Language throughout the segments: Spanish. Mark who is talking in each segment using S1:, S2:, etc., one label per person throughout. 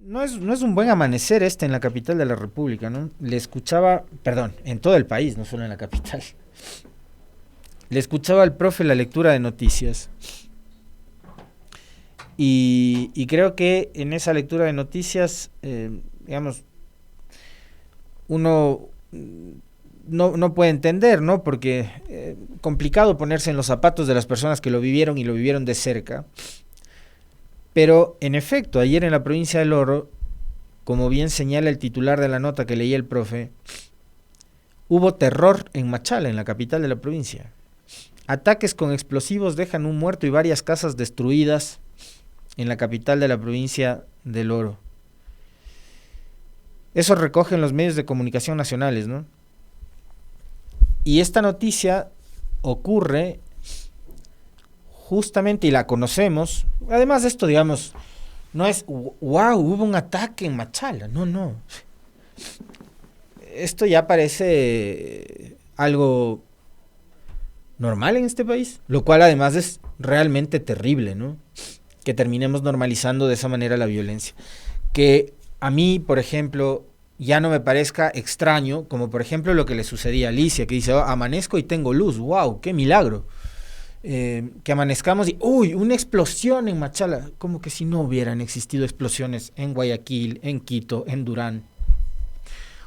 S1: no es un buen amanecer en la capital de la República, ¿no? Le escuchaba, perdón, en todo el país, no solo en la capital. Le escuchaba al profe la lectura de noticias. Y creo que en esa lectura de noticias, digamos, uno no puede entender, ¿no? Porque complicado ponerse en los zapatos de las personas que lo vivieron y lo vivieron de cerca. Pero, en efecto, ayer en la provincia del Oro, como bien señala el titular de la nota que leía el profe, hubo terror en Machala, en la capital de la provincia. Ataques con explosivos dejan un muerto y varias casas destruidas en la capital de la provincia del Oro. Eso recogen los medios de comunicación nacionales, ¿no? Y esta noticia ocurre justamente, y la conocemos, además de esto, digamos, no es, wow, hubo un ataque en Machala, no. Esto ya parece algo normal en este país, lo cual además es realmente terrible, ¿no? Que terminemos normalizando de esa manera la violencia. Que a mí, por ejemplo, ya no me parezca extraño, como por ejemplo lo que le sucedía a Alicia, que dice, oh, amanezco y tengo luz, wow, qué milagro. Que amanezcamos y, uy, una explosión en Machala, como que si no hubieran existido explosiones en Guayaquil, en Quito, en Durán.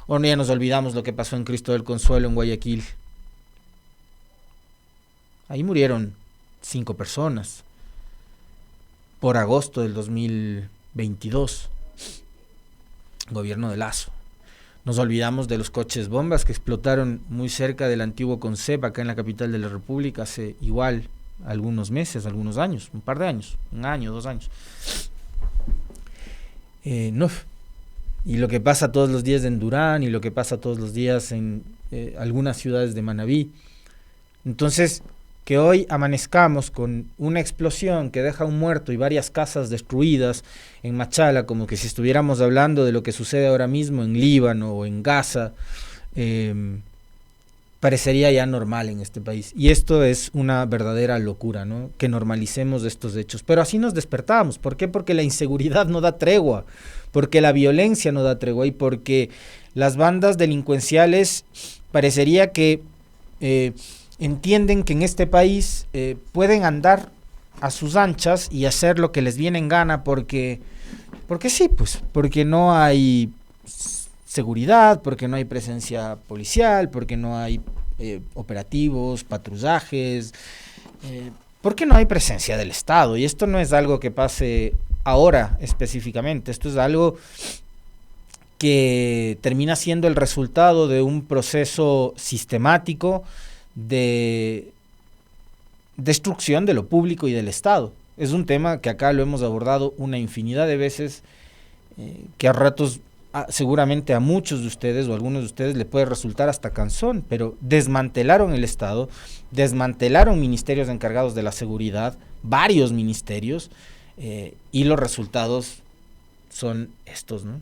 S1: O no, ya nos olvidamos lo que pasó en Cristo del Consuelo, en Guayaquil. Ahí murieron 5 personas por agosto del 2022, gobierno de Lazo. Nos olvidamos de los coches bombas que explotaron muy cerca del antiguo Concep, acá en la capital de la República, hace igual algunos meses, algunos años, un par de años, 1 año, 2 años. No. Y lo que pasa todos los días en Durán, y lo que pasa todos los días en algunas ciudades de Manabí. Entonces, que hoy amanezcamos con una explosión que deja un muerto y varias casas destruidas en Machala, como que si estuviéramos hablando de lo que sucede ahora mismo en Líbano o en Gaza, parecería ya normal en este país. Y esto es una verdadera locura, ¿no? Que normalicemos estos hechos. Pero así nos despertamos. ¿Por qué? Porque la inseguridad no da tregua, porque la violencia no da tregua y porque las bandas delincuenciales parecería que entienden que en este país pueden andar a sus anchas y hacer lo que les viene en gana porque sí, pues, porque no hay seguridad, porque no hay presencia policial, porque no hay operativos, patrullajes, porque no hay presencia del Estado. Y esto no es algo que pase ahora específicamente, esto es algo que termina siendo el resultado de un proceso sistemático de destrucción de lo público y del Estado. Es un tema que acá lo hemos abordado una infinidad de veces, que a ratos seguramente a muchos de ustedes o a algunos de ustedes le puede resultar hasta cansón, pero desmantelaron el Estado, desmantelaron ministerios encargados de la seguridad, varios ministerios, y los resultados son estos, ¿no?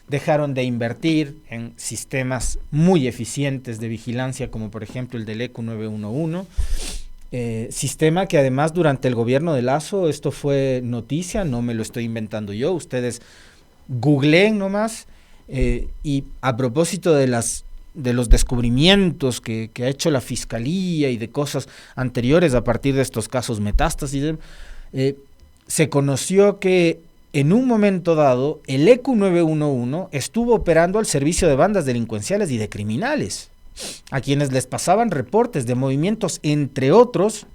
S1: Dejaron de invertir en sistemas muy eficientes de vigilancia, como por ejemplo el del ECU 911, sistema que además durante el gobierno de Lazo, esto fue noticia, no me lo estoy inventando yo, ustedes googleen nomás, y a propósito de los descubrimientos que ha hecho la Fiscalía y de cosas anteriores a partir de estos casos metástasis, se conoció que en un momento dado, el ECU 911 estuvo operando al servicio de bandas delincuenciales y de criminales, a quienes les pasaban reportes de movimientos, entre otros,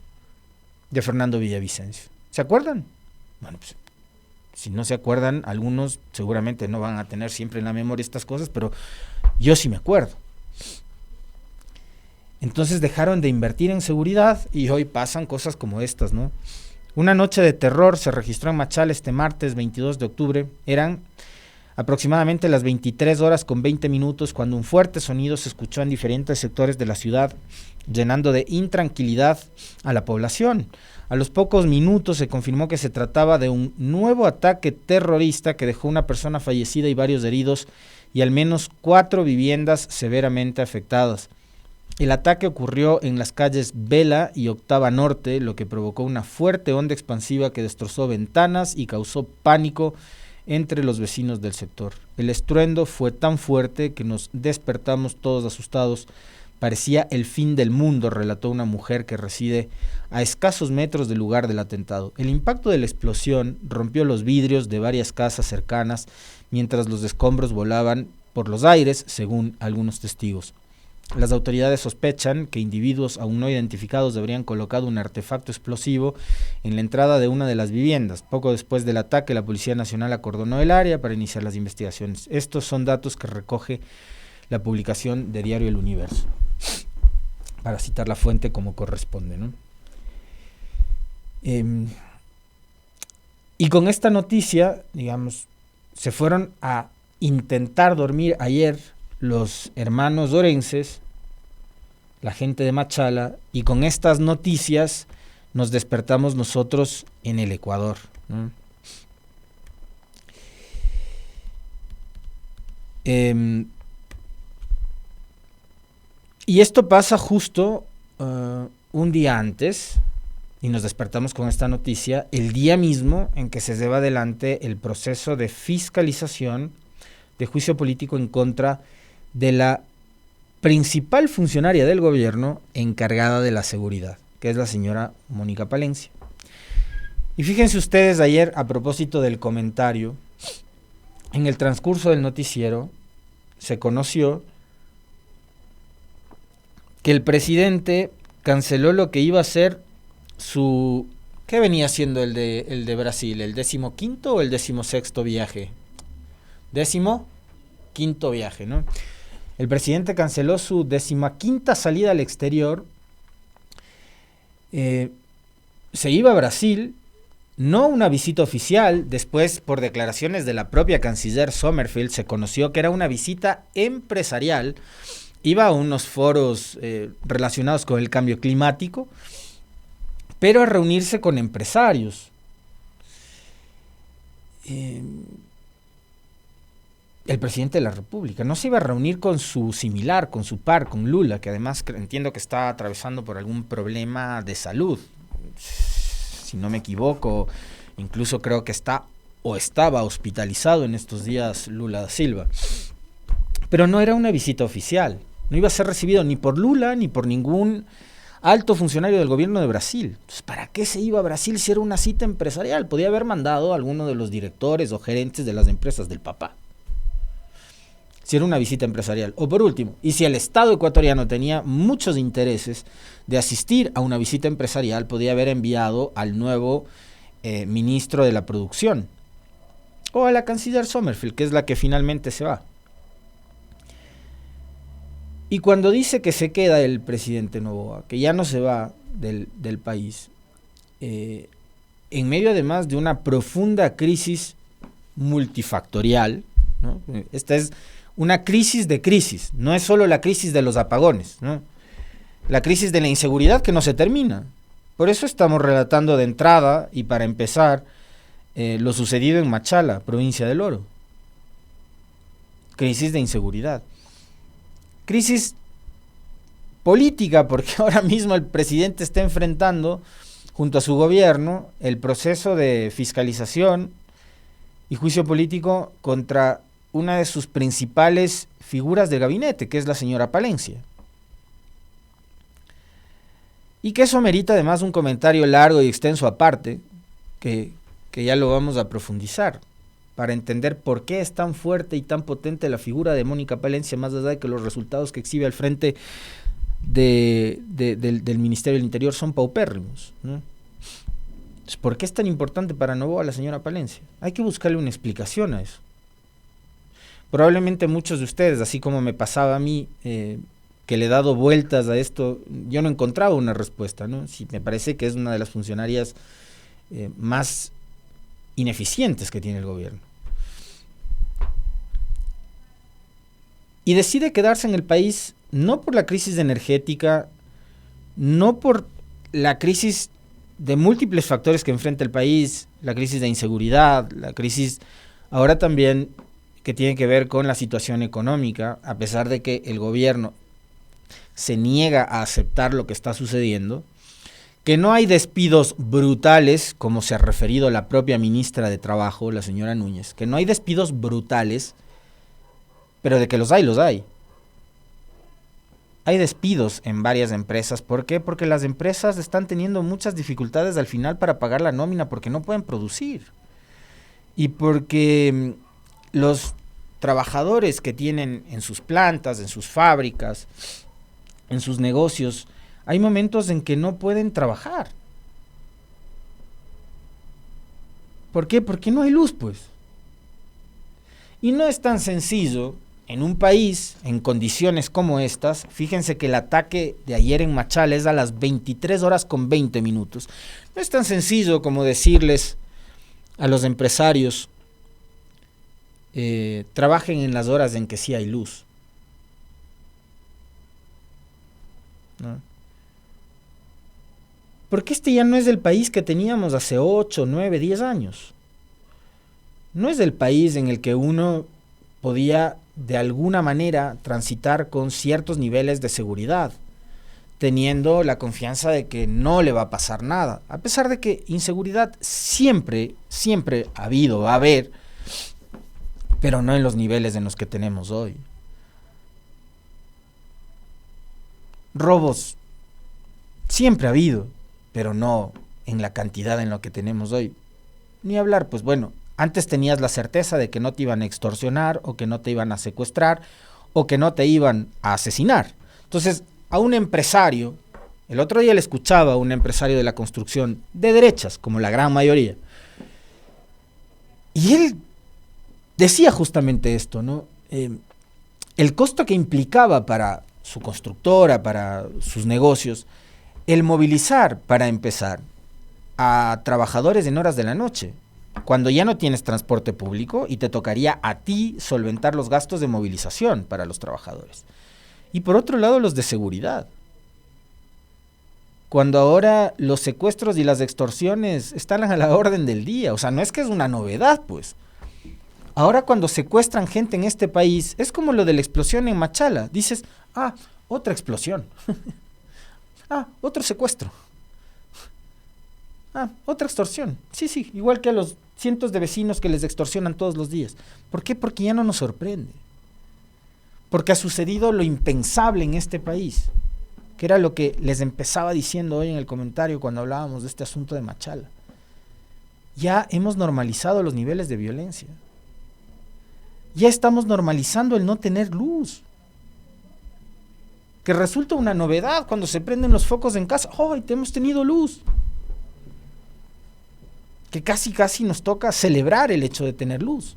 S1: de Fernando Villavicencio. ¿Se acuerdan? Bueno, pues, si no se acuerdan, algunos seguramente no van a tener siempre en la memoria estas cosas, pero yo sí me acuerdo. Entonces dejaron de invertir en seguridad y hoy pasan cosas como estas, ¿no? Una noche de terror se registró en Machala este martes 22 de octubre. Eran aproximadamente las 23:20 cuando un fuerte sonido se escuchó en diferentes sectores de la ciudad, llenando de intranquilidad a la población. A los pocos minutos se confirmó que se trataba de un nuevo ataque terrorista que dejó una persona fallecida y varios heridos y al menos 4 viviendas severamente afectadas. El ataque ocurrió en las calles Vela y Octava Norte, lo que provocó una fuerte onda expansiva que destrozó ventanas y causó pánico entre los vecinos del sector. El estruendo fue tan fuerte que nos despertamos todos asustados. Parecía el fin del mundo, relató una mujer que reside a escasos metros del lugar del atentado. El impacto de la explosión rompió los vidrios de varias casas cercanas mientras los escombros volaban por los aires, según algunos testigos. Las autoridades sospechan que individuos aún no identificados habrían colocado un artefacto explosivo en la entrada de una de las viviendas. Poco después del ataque, la Policía Nacional acordonó el área para iniciar las investigaciones. Estos son datos que recoge la publicación de Diario El Universo, para citar la fuente como corresponde, ¿no? Y con esta noticia, digamos, se fueron a intentar dormir ayer los hermanos orenses, la gente de Machala, y con estas noticias nos despertamos nosotros en el Ecuador, ¿no? Y esto pasa justo un día antes, y nos despertamos con esta noticia, el día mismo en que se lleva adelante el proceso de fiscalización de juicio político en contra de la principal funcionaria del gobierno encargada de la seguridad, que es la señora Mónica Palencia. Y fíjense ustedes, ayer, a propósito del comentario, en el transcurso del noticiero se conoció que el presidente canceló lo que iba a ser su... ¿Qué venía siendo el de Brasil? ¿El 15º o el 16º viaje? 15º viaje, ¿no? El presidente canceló su 15ª salida al exterior. Se iba a Brasil, no una visita oficial. Después, por declaraciones de la propia canciller Sommerfeld, se conoció que era una visita empresarial. Iba a unos foros relacionados con el cambio climático, pero a reunirse con empresarios. El presidente de la República no se iba a reunir con su similar, con su par, con Lula, que además entiendo que está atravesando por algún problema de salud. Si no me equivoco, incluso creo que está o estaba hospitalizado en estos días Lula da Silva. Pero no era una visita oficial. No iba a ser recibido ni por Lula ni por ningún alto funcionario del gobierno de Brasil. Entonces, ¿para qué se iba a Brasil si era una cita empresarial? Podía haber mandado a alguno de los directores o gerentes de las empresas del papá, si era una visita empresarial. O por último, y si el Estado ecuatoriano tenía muchos intereses de asistir a una visita empresarial, podía haber enviado al nuevo ministro de la producción, o a la canciller Sommerfeld, que es la que finalmente se va. Y cuando dice que se queda el presidente Noboa, que ya no se va del país, en medio además de una profunda crisis multifactorial, ¿no? Esta es una crisis de crisis, no es solo la crisis de los apagones, ¿no? La crisis de la inseguridad que no se termina. Por eso estamos relatando de entrada y para empezar lo sucedido en Machala, provincia del Oro. Crisis de inseguridad. Crisis política, porque ahora mismo el presidente está enfrentando, junto a su gobierno, el proceso de fiscalización y juicio político contra una de sus principales figuras del gabinete, que es la señora Palencia. Y que eso merita además un comentario largo y extenso aparte, que ya lo vamos a profundizar, para entender por qué es tan fuerte y tan potente la figura de Mónica Palencia, más allá de que los resultados que exhibe al frente del Ministerio del Interior son paupérrimos, ¿no? ¿Por qué es tan importante para Noboa la señora Palencia? Hay que buscarle una explicación a eso. Probablemente muchos de ustedes, así como me pasaba a mí, que le he dado vueltas a esto, yo no encontraba una respuesta, ¿no? Sí, me parece que es una de las funcionarias más ineficientes que tiene el gobierno. Y decide quedarse en el país no por la crisis energética, no por la crisis de múltiples factores que enfrenta el país, la crisis de inseguridad, la crisis ahora también que tiene que ver con la situación económica, a pesar de que el gobierno se niega a aceptar lo que está sucediendo, que no hay despidos brutales, como se ha referido la propia ministra de Trabajo, la señora Núñez, que no hay despidos brutales, pero de que los hay, los hay. Hay despidos en varias empresas. ¿Por qué? Porque las empresas están teniendo muchas dificultades al final para pagar la nómina porque no pueden producir. Y porque los trabajadores que tienen en sus plantas, en sus fábricas, en sus negocios, hay momentos en que no pueden trabajar. ¿Por qué? Porque no hay luz, pues. Y no es tan sencillo en un país en condiciones como estas. Fíjense que el ataque de ayer en Machala es a las 23 horas con 20 minutos. No es tan sencillo como decirles a los empresarios, trabajen en las horas en que sí hay luz, ¿no? Porque este ya no es el país que teníamos hace 8, 9, 10 años. No es el país en el que uno podía de alguna manera transitar con ciertos niveles de seguridad, teniendo la confianza de que no le va a pasar nada, a pesar de que inseguridad siempre ha habido, va a haber, pero no en los niveles en los que tenemos hoy. Robos siempre ha habido, pero no en la cantidad en lo que tenemos hoy. Ni hablar, pues bueno, antes tenías la certeza de que no te iban a extorsionar, o que no te iban a secuestrar, o que no te iban a asesinar. Entonces, a un empresario, el otro día le escuchaba a un empresario de la construcción, de derechas, como la gran mayoría, y él decía justamente esto, ¿no? El costo que implicaba para su constructora, para sus negocios, el movilizar, para empezar, a trabajadores en horas de la noche, cuando ya no tienes transporte público y te tocaría a ti solventar los gastos de movilización para los trabajadores. Y por otro lado, los de seguridad. Cuando ahora los secuestros y las extorsiones están a la orden del día, o sea, no es que es una novedad, pues. Ahora cuando secuestran gente en este país, es como lo de la explosión en Machala. Dices, otra explosión. Otro secuestro. Otra extorsión. Sí, igual que a los cientos de vecinos que les extorsionan todos los días. ¿Por qué? Porque ya no nos sorprende. Porque ha sucedido lo impensable en este país, que era lo que les empezaba diciendo hoy en el comentario cuando hablábamos de este asunto de Machala. Ya hemos normalizado los niveles de violencia. Ya estamos normalizando el no tener luz. Que resulta una novedad cuando se prenden los focos en casa. ¡Ay, hemos tenido luz! Que casi nos toca celebrar el hecho de tener luz.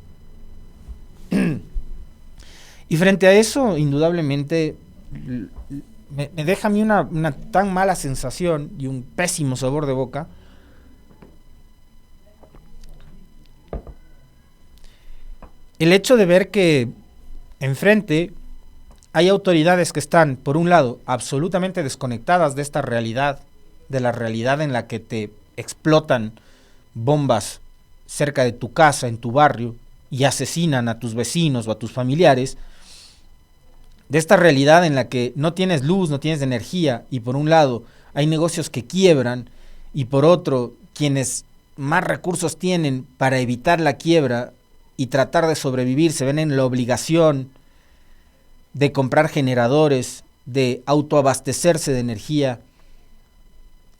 S1: Y frente a eso, indudablemente, me deja a mí una tan mala sensación y un pésimo sabor de boca. El hecho de ver que enfrente hay autoridades que están, por un lado, absolutamente desconectadas de esta realidad, de la realidad en la que te explotan bombas cerca de tu casa, en tu barrio, y asesinan a tus vecinos o a tus familiares, de esta realidad en la que no tienes luz, no tienes energía, y por un lado hay negocios que quiebran, y por otro, quienes más recursos tienen para evitar la quiebra y tratar de sobrevivir, se ven en la obligación de comprar generadores, de autoabastecerse de energía,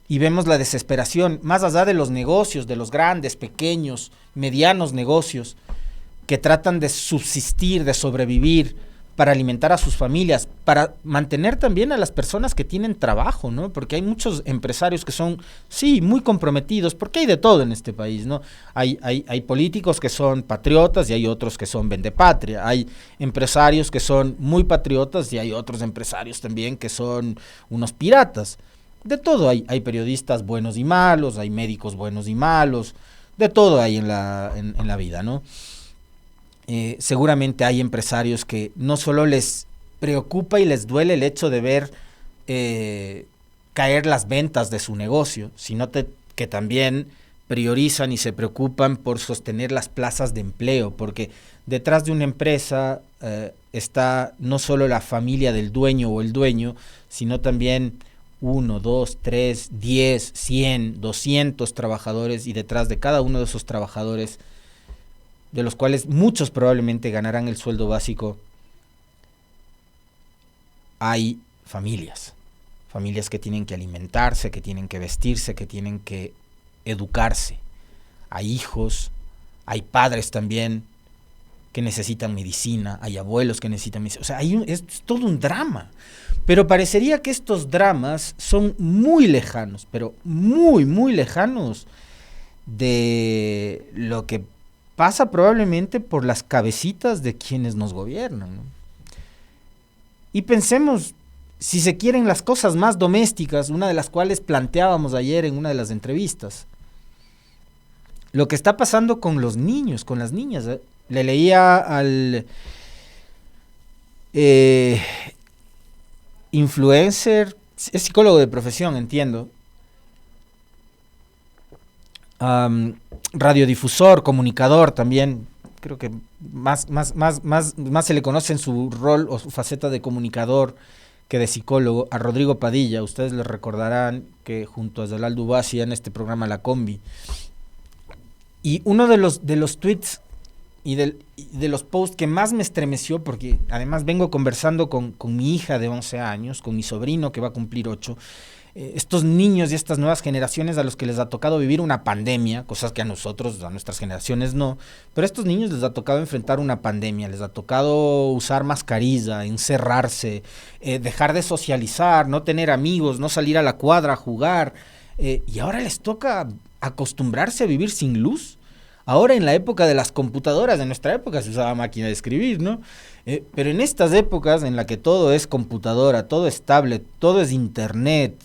S1: y vemos la desesperación, más allá de los negocios, de los grandes, pequeños, medianos negocios, que tratan de subsistir, de sobrevivir, para alimentar a sus familias, para mantener también a las personas que tienen trabajo, ¿no? Porque hay muchos empresarios que son, sí, muy comprometidos, porque hay de todo en este país, ¿no? Hay políticos que son patriotas y hay otros que son vendepatria, hay empresarios que son muy patriotas y hay otros empresarios también que son unos piratas. De todo hay periodistas buenos y malos, hay médicos buenos y malos, de todo hay en la vida, ¿no? Seguramente hay empresarios que no solo les preocupa y les duele el hecho de ver caer las ventas de su negocio, sino que también priorizan y se preocupan por sostener las plazas de empleo, porque detrás de una empresa está no solo la familia del dueño o el dueño, sino también 1, 2, 3, 10, 100, 200 trabajadores, y detrás de cada uno de esos trabajadores, de los cuales muchos probablemente ganarán el sueldo básico, hay familias que tienen que alimentarse, que tienen que vestirse, que tienen que educarse. Hay hijos, hay padres también que necesitan medicina, hay abuelos que necesitan medicina. O sea, es todo un drama. Pero parecería que estos dramas son muy lejanos, pero muy, muy lejanos de lo que pasa probablemente por las cabecitas de quienes nos gobiernan, ¿no? Y pensemos, si se quieren, las cosas más domésticas, una de las cuales planteábamos ayer en una de las entrevistas. Lo que está pasando con los niños, con las niñas. Le leía al influencer, es psicólogo de profesión, entiendo, radiodifusor, comunicador también, creo que más se le conoce en su rol o su faceta de comunicador que de psicólogo, a Rodrigo Padilla. Ustedes le recordarán que junto a Zalal Dubá hacían este programa La Combi. Y uno de los tweets y de los posts que más me estremeció, porque además vengo conversando con mi hija de 11 años, con mi sobrino que va a cumplir 8, estos niños y estas nuevas generaciones a los que les ha tocado vivir una pandemia, cosas que a nosotros, a nuestras generaciones no, pero a estos niños les ha tocado enfrentar una pandemia, les ha tocado usar mascarilla, encerrarse, dejar de socializar, no tener amigos, no salir a la cuadra a jugar, y ahora les toca acostumbrarse a vivir sin luz. Ahora en la época de las computadoras, en nuestra época se usaba máquina de escribir, ¿no? Pero en estas épocas en la que todo es computadora, todo es tablet, todo es internet,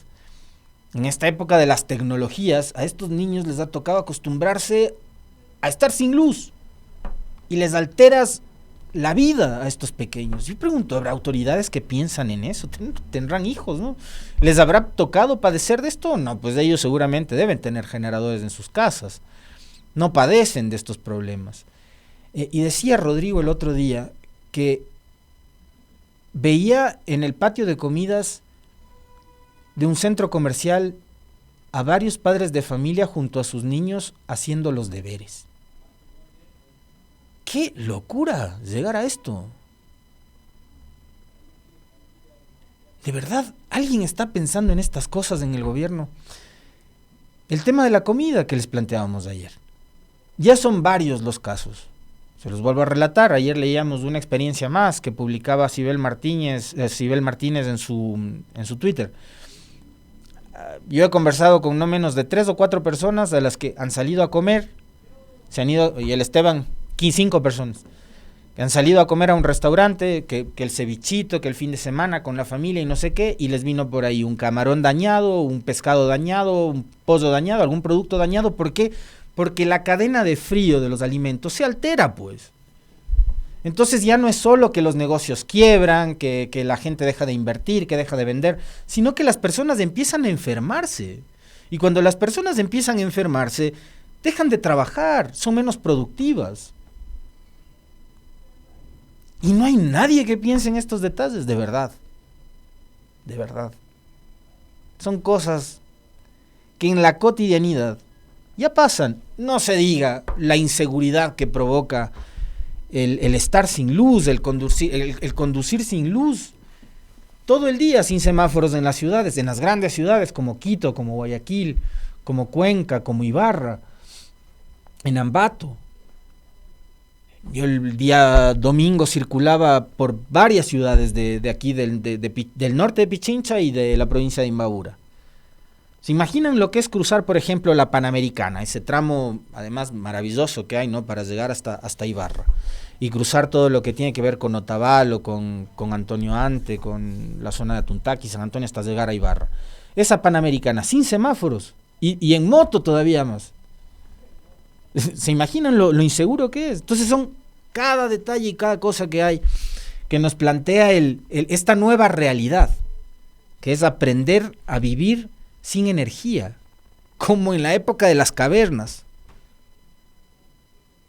S1: en esta época de las tecnologías, a estos niños les ha tocado acostumbrarse a estar sin luz y les alteras la vida a estos pequeños. Yo pregunto, ¿habrá autoridades que piensan en eso? Tendrán hijos, ¿no? ¿Les habrá tocado padecer de esto? No, pues ellos seguramente deben tener generadores en sus casas. No padecen de estos problemas. Y decía Rodrigo el otro día que veía en el patio de comidas de un centro comercial a varios padres de familia junto a sus niños haciendo los deberes. ¡Qué locura llegar a esto! ¿De verdad alguien está pensando en estas cosas en el gobierno? El tema de la comida que les planteábamos ayer. Ya son varios los casos. Se los vuelvo a relatar. Ayer leíamos una experiencia más que publicaba Sibel Martínez en su Twitter. Yo he conversado con no menos de 3 o 4 personas a las que han salido a comer, se han ido, y el Esteban, 5 personas, que han salido a comer a un restaurante, que el cevichito, que el fin de semana con la familia y no sé qué, y les vino por ahí un camarón dañado, un pescado dañado, un pollo dañado, algún producto dañado. ¿Por qué? Porque la cadena de frío de los alimentos se altera, pues. Entonces ya no es solo que los negocios quiebran, que la gente deja de invertir, que deja de vender, sino que las personas empiezan a enfermarse. Y cuando las personas empiezan a enfermarse, dejan de trabajar, son menos productivas. Y no hay nadie que piense en estos detalles, de verdad. De verdad. Son cosas que en la cotidianidad ya pasan. No se diga la inseguridad que provoca el estar sin luz, el conducir sin luz, todo el día sin semáforos en las ciudades, en las grandes ciudades como Quito, como Guayaquil, como Cuenca, como Ibarra, en Ambato. Yo el día domingo circulaba por varias ciudades de aquí, del norte de Pichincha y de la provincia de Imbabura. ¿Se imaginan lo que es cruzar, por ejemplo, la Panamericana, ese tramo además maravilloso que hay, ¿no?, para llegar hasta Ibarra, y cruzar todo lo que tiene que ver con Otavalo, con Antonio Ante, con la zona de Atuntaqui, San Antonio, hasta llegar a Ibarra? Esa Panamericana sin semáforos y en moto todavía más. ¿Se imaginan lo inseguro que es? Entonces son cada detalle y cada cosa que hay que nos plantea esta nueva realidad, que es aprender a vivir sin energía, como en la época de las cavernas.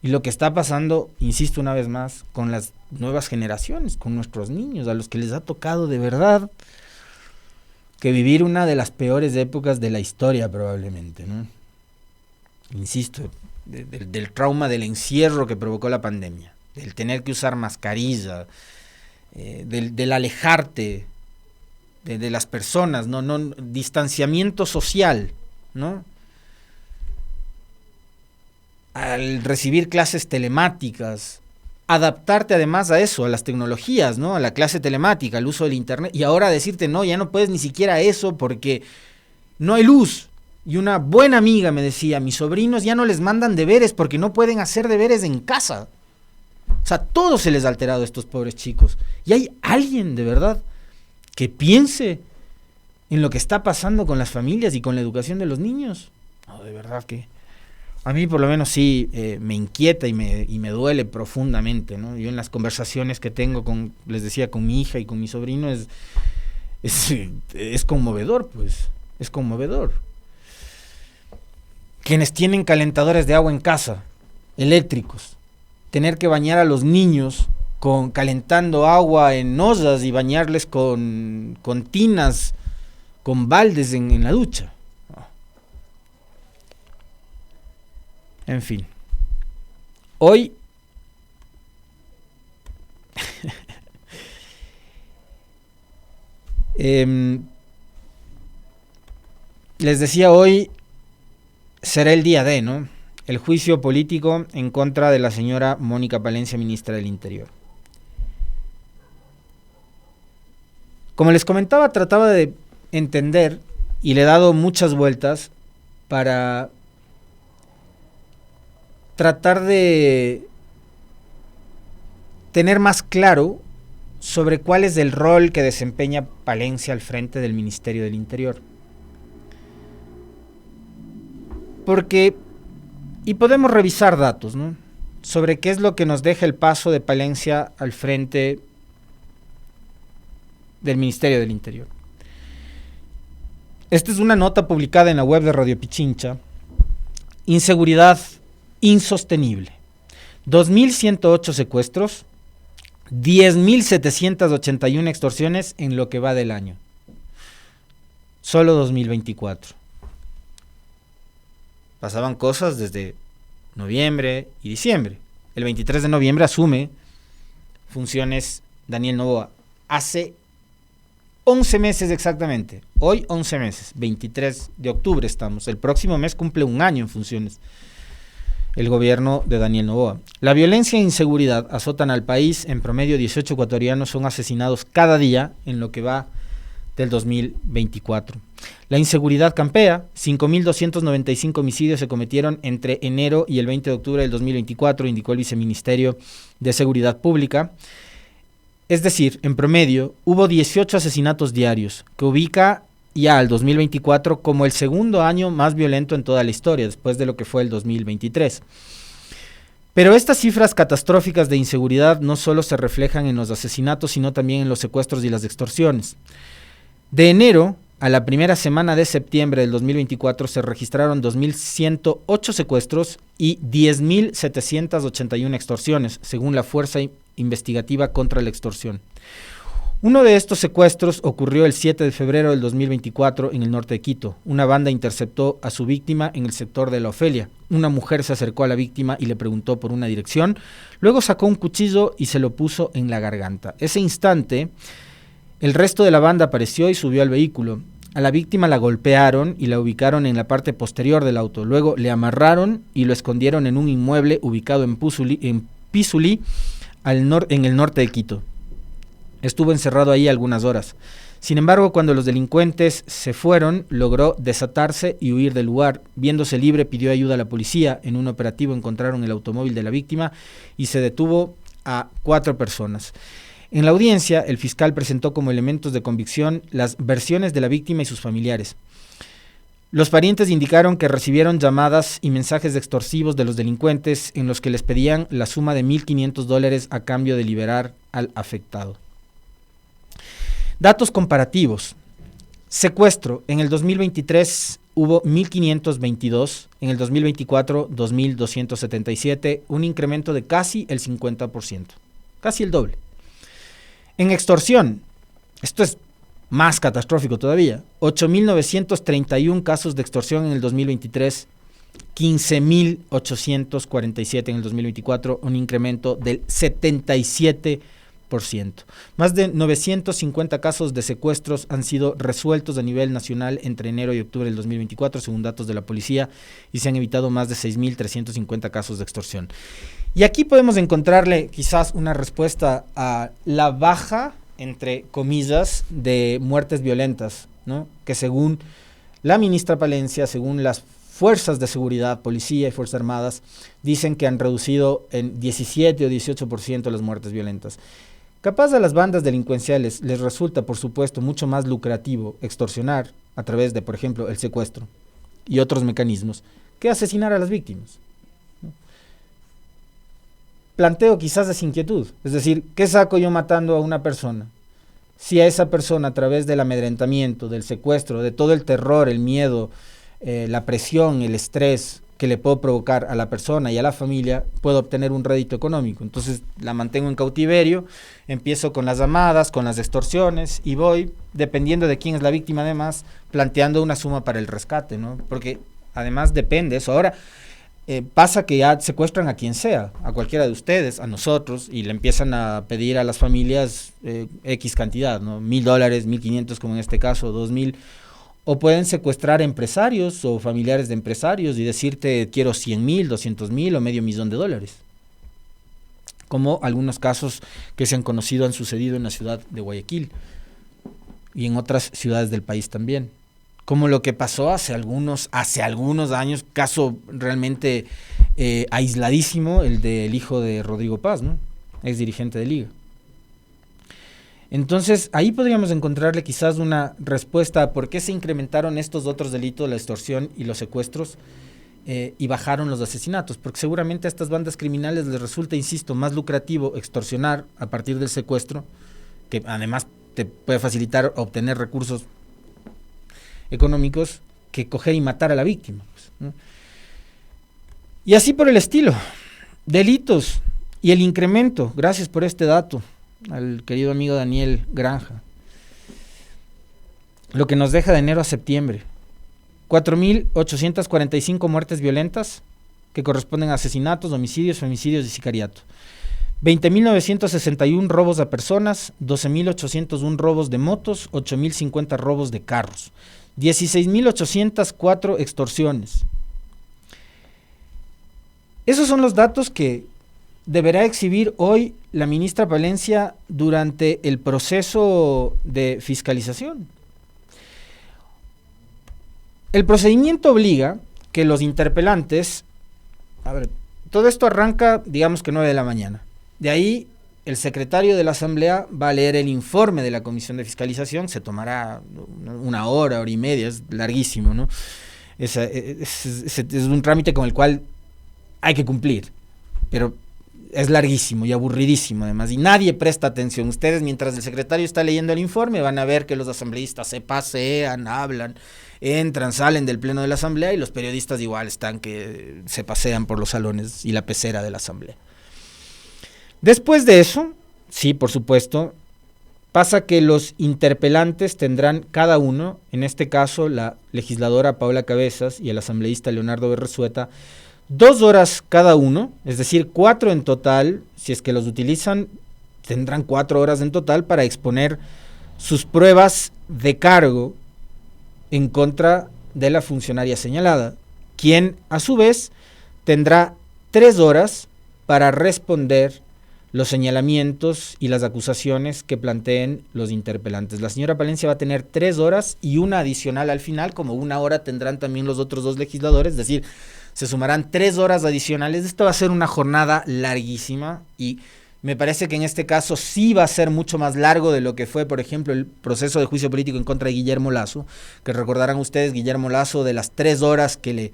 S1: Y lo que está pasando, insisto una vez más, con las nuevas generaciones, con nuestros niños, a los que les ha tocado de verdad que vivir una de las peores épocas de la historia probablemente, ¿no? Insisto, del trauma del encierro que provocó la pandemia, del tener que usar mascarilla, del alejarte de las personas, no distanciamiento social, ¿no? Al recibir clases telemáticas, adaptarte además a eso, a las tecnologías, ¿no? A la clase telemática, al uso del internet, y ahora decirte, no, ya no puedes ni siquiera eso porque no hay luz. Y una buena amiga me decía, mis sobrinos ya no les mandan deberes porque no pueden hacer deberes en casa. O sea, todo se les ha alterado a estos pobres chicos. Y hay alguien de verdad que piense en lo que está pasando con las familias y con la educación de los niños. No, de verdad que a mí por lo menos sí me inquieta y me duele profundamente, ¿no? Yo en las conversaciones que tengo les decía, con mi hija y con mi sobrino es conmovedor, pues, es conmovedor. Quienes tienen calentadores de agua en casa, eléctricos, tener que bañar a los niños calentando agua en ollas y bañarles con tinas, con baldes en la ducha. En fin. Hoy les decía, hoy será el día D, ¿no? El juicio político en contra de la señora Mónica Palencia, ministra del Interior. Como les comentaba, trataba de entender y le he dado muchas vueltas para tratar de tener más claro sobre cuál es el rol que desempeña Palencia al frente del Ministerio del Interior. Y podemos revisar datos, ¿no?, sobre qué es lo que nos deja el paso de Palencia al frente del Ministerio del Interior. Esta es una nota publicada en la web de Radio Pichincha. Inseguridad insostenible. 2.108 secuestros, 10.781 extorsiones en lo que va del año. Solo 2024. Pasaban cosas desde noviembre y diciembre. El 23 de noviembre asume funciones Daniel Noboa. Hace 11 meses exactamente. Hoy 11 meses. 23 de octubre estamos. El próximo mes cumple un año en funciones el gobierno de Daniel Noboa. La violencia e inseguridad azotan al país. En promedio, 18 ecuatorianos son asesinados cada día en lo que va del 2024. La inseguridad campea. 5.295 homicidios se cometieron entre enero y el 20 de octubre del 2024, indicó el Viceministerio de Seguridad Pública. Es decir, en promedio, hubo 18 asesinatos diarios, que ubica ya al 2024 como el segundo año más violento en toda la historia, después de lo que fue el 2023. Pero estas cifras catastróficas de inseguridad no solo se reflejan en los asesinatos, sino también en los secuestros y las extorsiones. De enero a la primera semana de septiembre del 2024 se registraron 2.108 secuestros y 10.781 extorsiones, según la Fuerza Investigativa contra la Extorsión. Uno de estos secuestros ocurrió el 7 de febrero del 2024 en el norte de Quito. Una banda interceptó a su víctima en el sector de La Ofelia. Una mujer se acercó a la víctima y le preguntó por una dirección. Luego sacó un cuchillo y se lo puso en la garganta. Ese instante, el resto de la banda apareció y subió al vehículo. A la víctima la golpearon y la ubicaron en la parte posterior del auto. Luego le amarraron y lo escondieron en un inmueble ubicado en Pisulí, en el norte de Quito. Estuvo encerrado ahí algunas horas. Sin embargo, cuando los delincuentes se fueron, logró desatarse y huir del lugar. Viéndose libre, pidió ayuda a la policía. En un operativo encontraron el automóvil de la víctima y se detuvo a 4 personas. En la audiencia, el fiscal presentó como elementos de convicción las versiones de la víctima y sus familiares. Los parientes indicaron que recibieron llamadas y mensajes extorsivos de los delincuentes en los que les pedían la suma de $1.500 a cambio de liberar al afectado. Datos comparativos. Secuestro. En el 2023 hubo 1.522, en el 2024 2.277, un incremento de casi el 50%, casi el doble. En extorsión, esto es más catastrófico todavía, 8.931 casos de extorsión en el 2023, 15.847 en el 2024, un incremento del 77%. Más de 950 casos de secuestros han sido resueltos a nivel nacional entre enero y octubre del 2024, según datos de la policía, y se han evitado más de 6.350 casos de extorsión. Y aquí podemos encontrarle quizás una respuesta a la baja, entre comillas, de muertes violentas, ¿no? Que según la ministra Palencia, según las fuerzas de seguridad, policía y fuerzas armadas, dicen que han reducido en 17 o 18% las muertes violentas. Capaz a las bandas delincuenciales les resulta, por supuesto, mucho más lucrativo extorsionar a través de, por ejemplo, el secuestro y otros mecanismos, que asesinar a las víctimas. Planteo quizás esa inquietud, es decir, ¿qué saco yo matando a una persona? Si a esa persona, a través del amedrentamiento, del secuestro, de todo el terror, el miedo, la presión, el estrés que le puedo provocar a la persona y a la familia, puedo obtener un rédito económico. Entonces la mantengo en cautiverio, empiezo con las llamadas, con las extorsiones y voy, dependiendo de quién es la víctima además, planteando una suma para el rescate, ¿no? Porque además depende eso. Ahora pasa que ya secuestran a quien sea, a cualquiera de ustedes, a nosotros, y le empiezan a pedir a las familias X cantidad, ¿no? $1,000, 1.500 como en este caso, 2.000. O pueden secuestrar empresarios o familiares de empresarios y decirte quiero 100,000, 200,000 o $500,000. Como algunos casos que se han conocido han sucedido en la ciudad de Guayaquil y en otras ciudades del país también. Como lo que pasó hace algunos años, caso realmente aisladísimo, el del hijo de Rodrigo Paz, ¿no? Ex dirigente de Liga. Entonces, ahí podríamos encontrarle quizás una respuesta a por qué se incrementaron estos otros delitos, la extorsión y los secuestros, y bajaron los asesinatos, porque seguramente a estas bandas criminales les resulta, insisto, más lucrativo extorsionar a partir del secuestro, que además te puede facilitar obtener recursos económicos, que coger y matar a la víctima, pues, ¿no? Y así por el estilo, delitos y el incremento, gracias por este dato, al querido amigo Daniel Granja. Lo que nos deja de enero a septiembre: 4.845 muertes violentas, que corresponden a asesinatos, homicidios, femicidios y sicariato. 20.961 robos a personas, 12.801 robos de motos, 8.050 robos de carros, 16.804 extorsiones. Esos son los datos que deberá exhibir hoy la ministra Palencia durante el proceso de fiscalización. El procedimiento obliga que los interpelantes, todo esto arranca, digamos que 9 de la mañana. De ahí el secretario de la Asamblea va a leer el informe de la Comisión de Fiscalización, se tomará una hora, hora y media, es larguísimo, ¿no? Es un trámite con el cual hay que cumplir, pero es larguísimo y aburridísimo además, y nadie presta atención. Ustedes, mientras el secretario está leyendo el informe, van a ver que los asambleístas se pasean, hablan, entran, salen del pleno de la asamblea, y los periodistas igual están que se pasean por los salones y la pecera de la asamblea. Después de eso, sí, por supuesto, pasa que los interpelantes tendrán cada uno, en este caso la legisladora Paula Cabezas y el asambleísta Leonardo Berresueta, 2 horas cada uno, es decir, 4 en total. Si es que los utilizan, tendrán 4 horas en total para exponer sus pruebas de cargo en contra de la funcionaria señalada, quien a su vez tendrá 3 horas para responder los señalamientos y las acusaciones que planteen los interpelantes. La señora Palencia va a tener 3 horas y una adicional al final, como 1 hora tendrán también los otros 2 legisladores, es decir, se sumarán 3 horas adicionales. Esto va a ser una jornada larguísima, y me parece que en este caso sí va a ser mucho más largo de lo que fue, por ejemplo, el proceso de juicio político en contra de Guillermo Lasso, que recordarán ustedes, Guillermo Lasso, de las 3 horas que le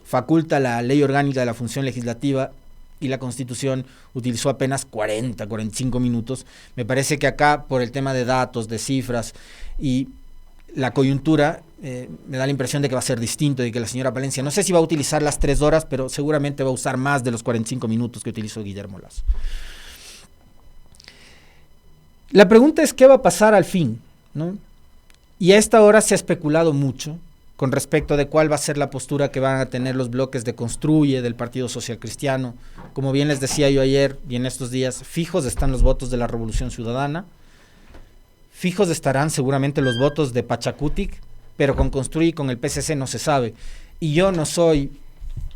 S1: faculta la ley orgánica de la función legislativa y la Constitución, utilizó apenas 40, 45 minutos. Me parece que acá, por el tema de datos, de cifras y la coyuntura, me da la impresión de que va a ser distinto, y que la señora Palencia, no sé si va a utilizar las 3 horas, pero seguramente va a usar más de los 45 minutos que utilizó Guillermo Lasso. La pregunta es, ¿qué va a pasar al fin, ¿no? Y a esta hora se ha especulado mucho con respecto de cuál va a ser la postura que van a tener los bloques de Construye, del Partido Social Cristiano. Como bien les decía yo ayer y en estos días, fijos están los votos de la Revolución Ciudadana, fijos estarán seguramente los votos de Pachacutic, pero con Construye y con el PCC no se sabe. Y yo no soy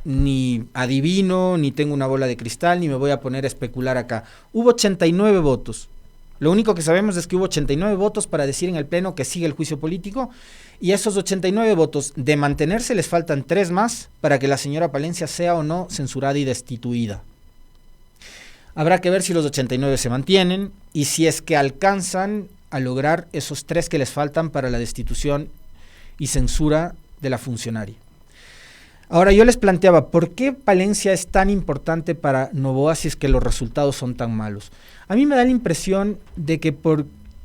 S1: ni adivino, ni tengo una bola de cristal, ni me voy a poner a especular acá. Hubo 89 votos. Lo único que sabemos es que hubo 89 votos para decir en el Pleno que sigue el juicio político, y esos 89 votos, de mantenerse, les faltan 3 más para que la señora Palencia sea o no censurada y destituida. Habrá que ver si los 89 se mantienen y si es que alcanzan a lograr esos 3 que les faltan para la destitución y censura de la funcionaria. Ahora yo les planteaba, ¿por qué Palencia es tan importante para Noboa si es que los resultados son tan malos? A mí me da la impresión de que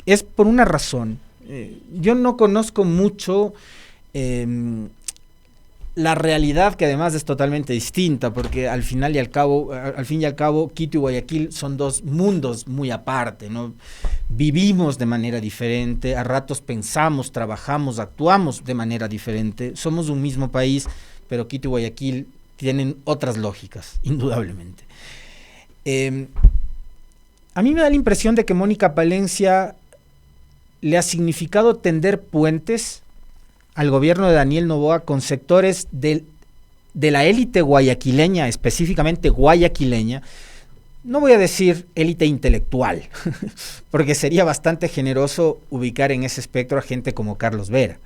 S1: es por una razón. Yo no conozco mucho la realidad, que además es totalmente distinta, porque al fin y al cabo, Quito y Guayaquil son dos mundos muy aparte, ¿no? Vivimos de manera diferente, a ratos pensamos, trabajamos, actuamos de manera diferente. Somos un mismo país, pero Quito y Guayaquil tienen otras lógicas, indudablemente. A mí me da la impresión de que Mónica Palencia le ha significado tender puentes al gobierno de Daniel Noboa con sectores de la élite guayaquileña, específicamente guayaquileña. No voy a decir élite intelectual, porque sería bastante generoso ubicar en ese espectro a gente como Carlos Vera,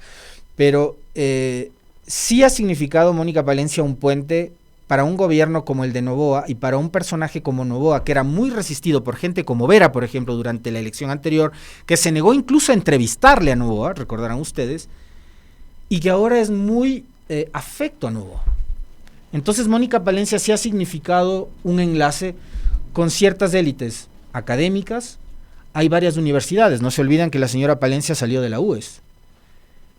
S1: pero sí ha significado Mónica Palencia un puente para un gobierno como el de Noboa y para un personaje como Noboa, que era muy resistido por gente como Vera, por ejemplo, durante la elección anterior, que se negó incluso a entrevistarle a Noboa, recordarán ustedes, y que ahora es muy afecto a Noboa. Entonces Mónica Palencia sí ha significado un enlace con ciertas élites académicas. Hay varias universidades, no se olviden que la señora Palencia salió de la UES.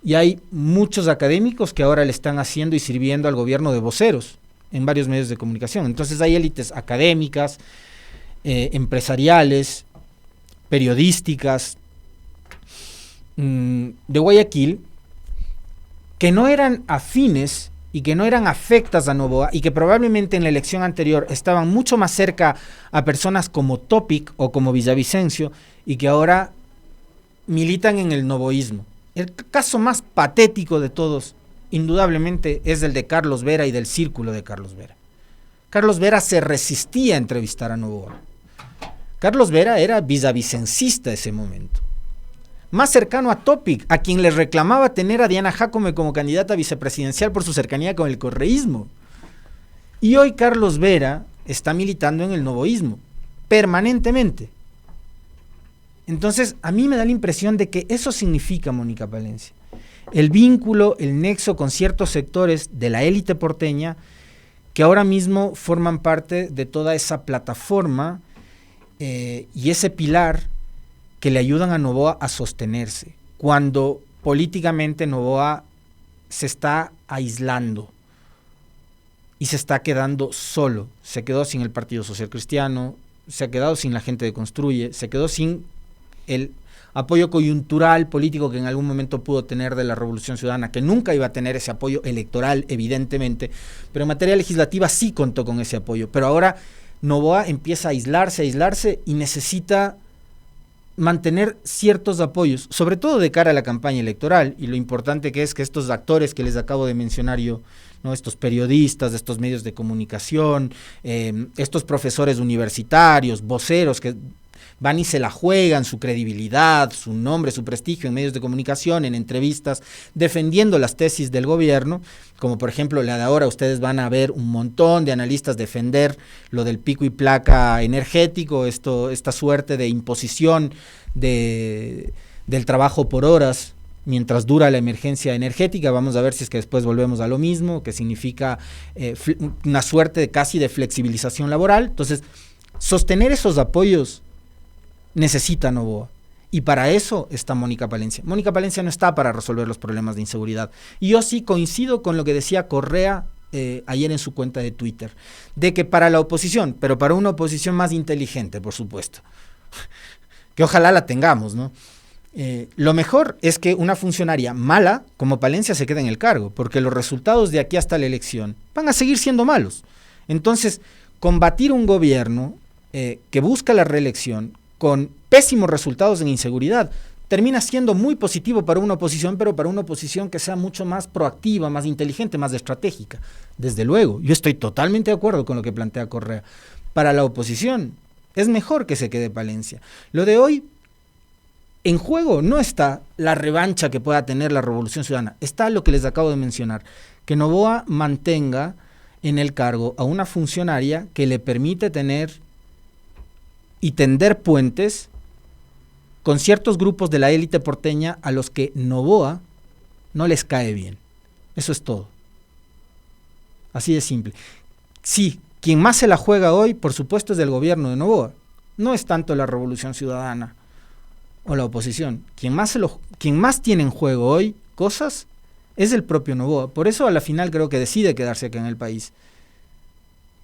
S1: Y hay muchos académicos que ahora le están haciendo y sirviendo al gobierno de voceros en varios medios de comunicación. Entonces hay élites académicas, empresariales, periodísticas, de Guayaquil, que no eran afines y que no eran afectas a Noboa y que probablemente en la elección anterior estaban mucho más cerca a personas como Topic o como Villavicencio y que ahora militan en el novoísmo. El caso más patético de todos, indudablemente, es el de Carlos Vera y del círculo de Carlos Vera. Carlos Vera se resistía a entrevistar a Noboa. Carlos Vera era villavicencista ese momento. Más cercano a Topic, a quien le reclamaba tener a Diana Jácome como candidata vicepresidencial por su cercanía con el correísmo. Y hoy Carlos Vera está militando en el novoísmo, permanentemente. Entonces, a mí me da la impresión de que eso significa Mónica Palencia. El vínculo, el nexo con ciertos sectores de la élite porteña que ahora mismo forman parte de toda esa plataforma y ese pilar que le ayudan a Noboa a sostenerse, cuando políticamente Noboa se está aislando y se está quedando solo. Se quedó sin el Partido Social Cristiano, se ha quedado sin la gente de Construye, se quedó sin el apoyo coyuntural político que en algún momento pudo tener de la Revolución Ciudadana, que nunca iba a tener ese apoyo electoral, evidentemente, pero en materia legislativa sí contó con ese apoyo. Pero ahora Noboa empieza a aislarse y necesita mantener ciertos apoyos, sobre todo de cara a la campaña electoral, y lo importante que es que estos actores que les acabo de mencionar yo, ¿no? Estos periodistas, estos medios de comunicación, estos profesores universitarios, voceros que van y se la juegan, su credibilidad, su nombre, su prestigio en medios de comunicación, en entrevistas, defendiendo las tesis del gobierno, como por ejemplo la de ahora. Ustedes van a ver un montón de analistas defender lo del pico y placa energético, esta suerte de imposición del trabajo por horas mientras dura la emergencia energética. Vamos a ver si es que después volvemos a lo mismo, que significa una suerte casi de flexibilización laboral. Entonces, sostener esos apoyos necesita Noboa. Y para eso está Mónica Palencia. Mónica Palencia no está para resolver los problemas de inseguridad. Y yo sí coincido con lo que decía Correa ayer en su cuenta de Twitter, de que para la oposición, pero para una oposición más inteligente, por supuesto, que ojalá la tengamos, ¿no? Lo mejor es que una funcionaria mala como Palencia se quede en el cargo, porque los resultados de aquí hasta la elección van a seguir siendo malos. Entonces, combatir un gobierno que busca la reelección con pésimos resultados en inseguridad termina siendo muy positivo para una oposición, pero para una oposición que sea mucho más proactiva, más inteligente, más estratégica. Desde luego, yo estoy totalmente de acuerdo con lo que plantea Correa. Para la oposición es mejor que se quede Palencia. Lo de hoy, en juego no está la revancha que pueda tener la Revolución Ciudadana, está lo que les acabo de mencionar, que Noboa mantenga en el cargo a una funcionaria que le permite tener y tender puentes con ciertos grupos de la élite porteña a los que Noboa no les cae bien. Eso es todo. Así de simple. Sí, quien más se la juega hoy, por supuesto, es del gobierno de Noboa. No es tanto la Revolución Ciudadana o la oposición. Quien más tiene en juego hoy cosas es el propio Noboa. Por eso a la final creo que decide quedarse acá en el país.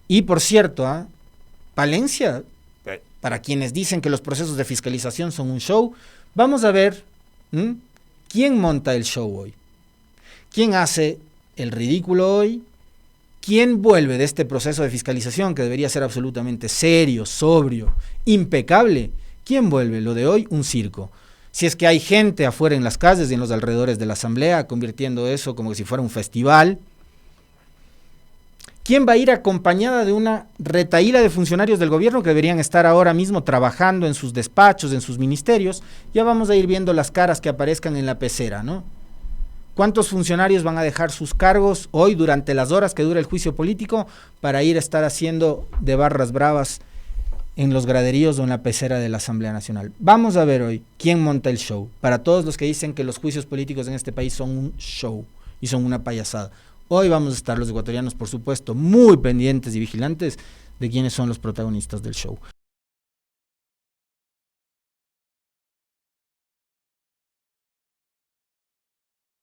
S1: Y por cierto, Palencia, para quienes dicen que los procesos de fiscalización son un show, vamos a ver quién monta el show hoy. ¿Quién hace el ridículo hoy? ¿Quién vuelve de este proceso de fiscalización que debería ser absolutamente serio, sobrio, impecable? ¿Quién vuelve lo de hoy? Un circo. Si es que hay gente afuera en las calles y en los alrededores de la asamblea, convirtiendo eso como si fuera un festival. ¿Quién va a ir acompañada de una retahíla de funcionarios del gobierno que deberían estar ahora mismo trabajando en sus despachos, en sus ministerios? Ya vamos a ir viendo las caras que aparezcan en la pecera, ¿no? ¿Cuántos funcionarios van a dejar sus cargos hoy durante las horas que dura el juicio político para ir a estar haciendo de barras bravas en los graderíos o en la pecera de la Asamblea Nacional? Vamos a ver hoy quién monta el show. Para todos los que dicen que los juicios políticos en este país son un show y son una payasada. Hoy vamos a estar los ecuatorianos, por supuesto, muy pendientes y vigilantes de quiénes son los protagonistas del show.